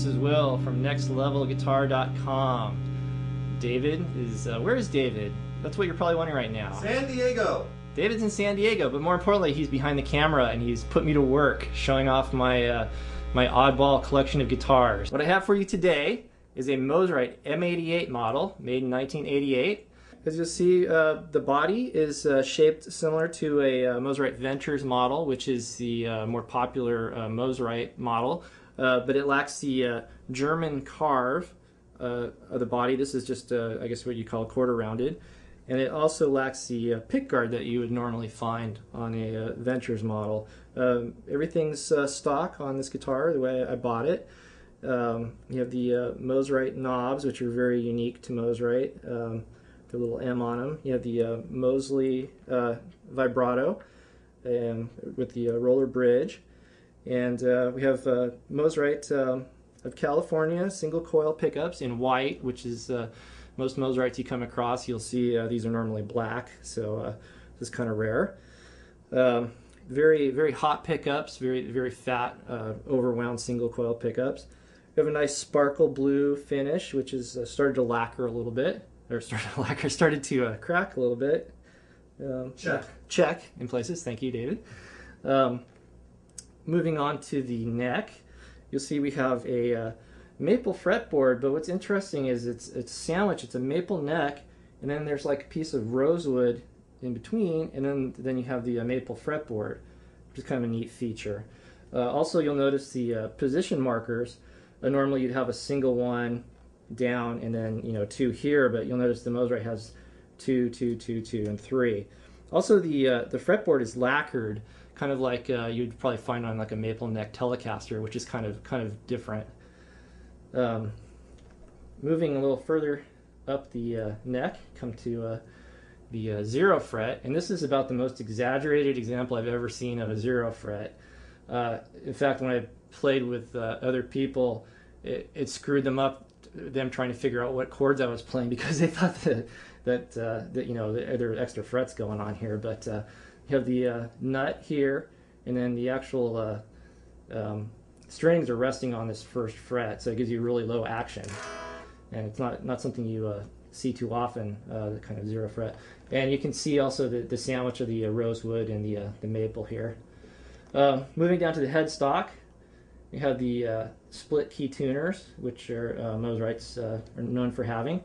this is Will from nextlevelguitar.com. David is, where is David? That's what you're probably wondering right now. San Diego! David's in San Diego, but more importantly, he's behind the camera and he's put me to work showing off my, my oddball collection of guitars. What I have for you today is a Mosrite M88 model made in 1988. As you'll see, the body is shaped similar to a Mosrite Ventures model, which is the more popular Mosrite model, but it lacks the German carve of the body. This is just, I guess, what you call quarter rounded. And it also lacks the pick guard that you would normally find on a Ventures model. Everything's stock on this guitar, the way I bought it. You have the Mosrite knobs, which are very unique to Mosrite. The little M on them. You have the Moseley vibrato with the roller bridge. And we have Mosrite of California single coil pickups in white, which is most Mosrites you come across, you'll see these are normally black, so this is kind of rare. Very hot pickups, very fat, overwound single coil pickups. We have a nice sparkle blue finish, which is started to lacquer a little bit, or started to crack a little bit. Check in places. Thank you, David. Moving on to the neck, you'll see we have a maple fretboard, but what's interesting is it's sandwiched. It's a maple neck, and then there's like a piece of rosewood in between, and then you have the maple fretboard, which is kind of a neat feature. Also, you'll notice the position markers. Normally you'd have a single one down and then, you know, two here, but you'll notice the Mosrite has 2, 2, 2, 2, and 3. Also, the fretboard is lacquered, kind of like you'd probably find on like a maple neck Telecaster, which is kind of different. Moving a little further up the neck, come to the 0 fret, and this is about the most exaggerated example I've ever seen of a 0 fret. In fact, when I played with other people, it screwed them up, them trying to figure out what chords I was playing, because they thought that you know, there were extra frets going on here. But you have the nut here, and then the actual strings are resting on this first fret, so it gives you really low action, and it's not something you see too often, the kind of 0 fret. And you can see also the sandwich of the rosewood and the maple here. Moving down to the headstock, we have the split key tuners, which are Mosrites are known for having.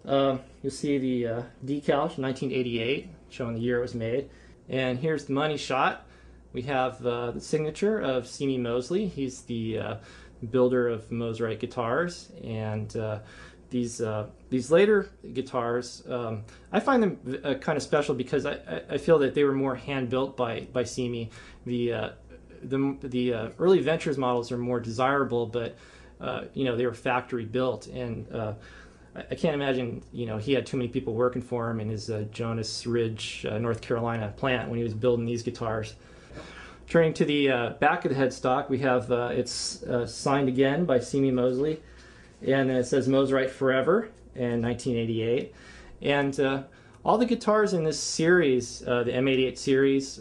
You'll see the decal, 1988, showing the year it was made. And here's the money shot. We have the signature of Semie Moseley. He's the builder of Mosrite guitars, and these later guitars, I find them kind of special because I feel that they were more hand built by Semie. The early Ventures models are more desirable, but you know, they were factory built, and I can't imagine, you know, he had too many people working for him in his Jonas Ridge, North Carolina plant when he was building these guitars. Turning to the back of the headstock, we have it's signed again by Semie Moseley, and then it says Mosrite Forever in 1988. And all the guitars in this series, the M88 series,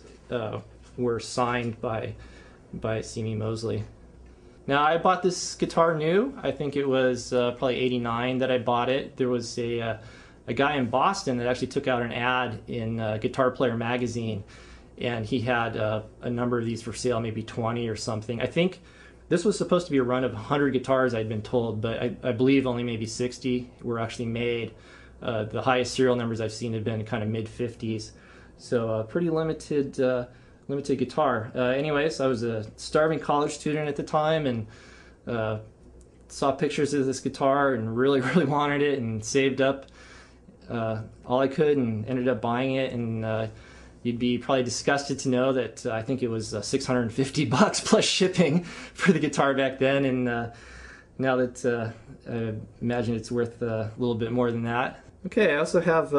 were signed by Semie Moseley. Now, I bought this guitar new. I think it was probably '89 that I bought it. There was a guy in Boston that actually took out an ad in Guitar Player magazine, and he had a number of these for sale, maybe 20 or something. I think this was supposed to be a run of 100 guitars, I'd been told, but I believe only maybe 60 were actually made. The highest serial numbers I've seen have been kind of mid-50s, so pretty limited guitar. Anyways, I was a starving college student at the time, and saw pictures of this guitar and really wanted it, and saved up all I could and ended up buying it. And you'd be probably disgusted to know that I think it was $650 plus shipping for the guitar back then, and now that I imagine it's worth a little bit more than that. Okay, I also have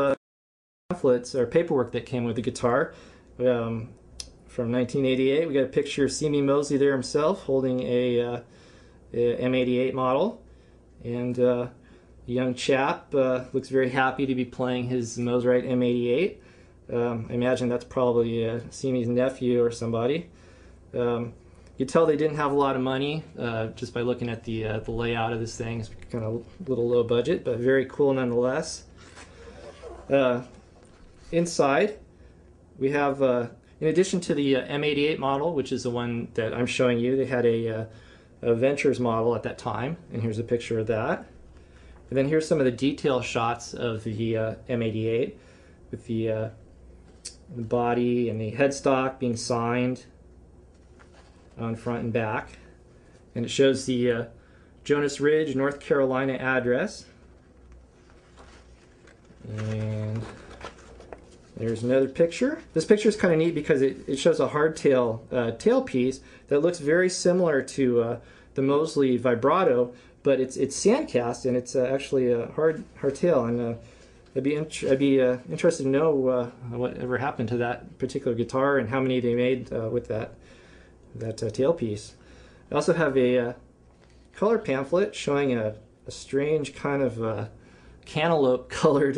pamphlets or paperwork that came with the guitar. From 1988, we got a picture of Semie Moseley there himself holding a M88 model, and a young chap looks very happy to be playing his Mosrite M88. I imagine that's probably Semie's nephew or somebody. You can tell they didn't have a lot of money just by looking at the layout of this thing. It's kind of a little low budget, but very cool nonetheless. Inside, we have, in addition to the M88 model, which is the one that I'm showing you, they had a Ventures model at that time, and here's a picture of that. And then here's some of the detail shots of the M88 with the body and the headstock being signed on front and back. And it shows the Jonas Ridge, North Carolina address. And there's another picture. This picture is kind of neat because it shows a hardtail tailpiece that looks very similar to the Moseley vibrato, but it's sandcast, and it's actually a hardtail. And I'd be interested to know whatever happened to that particular guitar and how many they made with that tailpiece. I also have a color pamphlet showing a strange kind of cantaloupe colored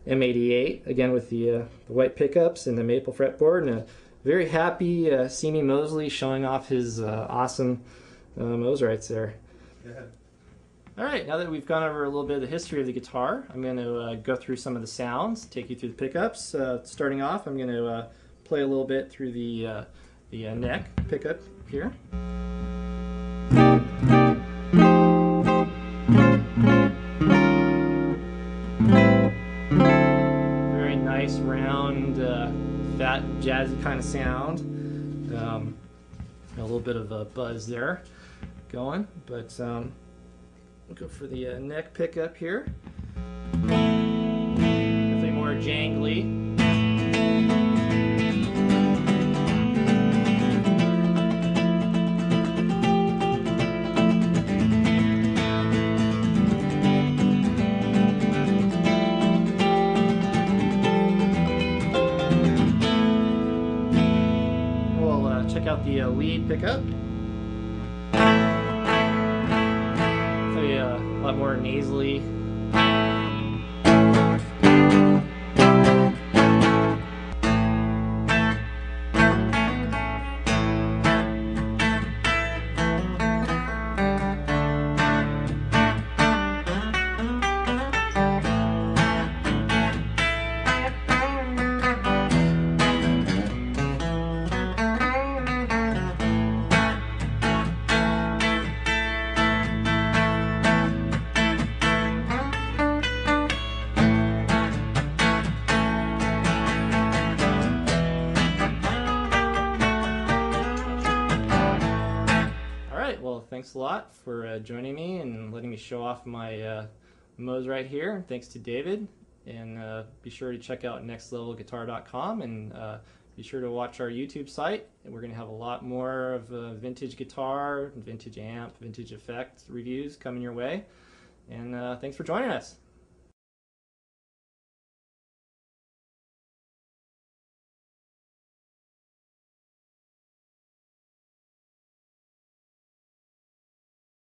M88, again with the white pickups and the maple fretboard, and a very happy Semie Moseley showing off his awesome Mosrites there. Go ahead. All right, now that we've gone over a little bit of the history of the guitar, I'm going to go through some of the sounds, take you through the pickups. Starting off, I'm going to play a little bit through the neck pickup here. Very nice, round, fat, jazzy kind of sound. A little bit of a buzz there going, but we'll go for the neck pickup here. Definitely more jangly. We'll check out the lead pickup. A lot more nasally. Well, thanks a lot for joining me and letting me show off my Mosrite here. Thanks to David, and be sure to check out nextlevelguitar.com, and be sure to watch our YouTube site. And we're going to have a lot more of vintage guitar, vintage amp, vintage effect reviews coming your way. And thanks for joining us.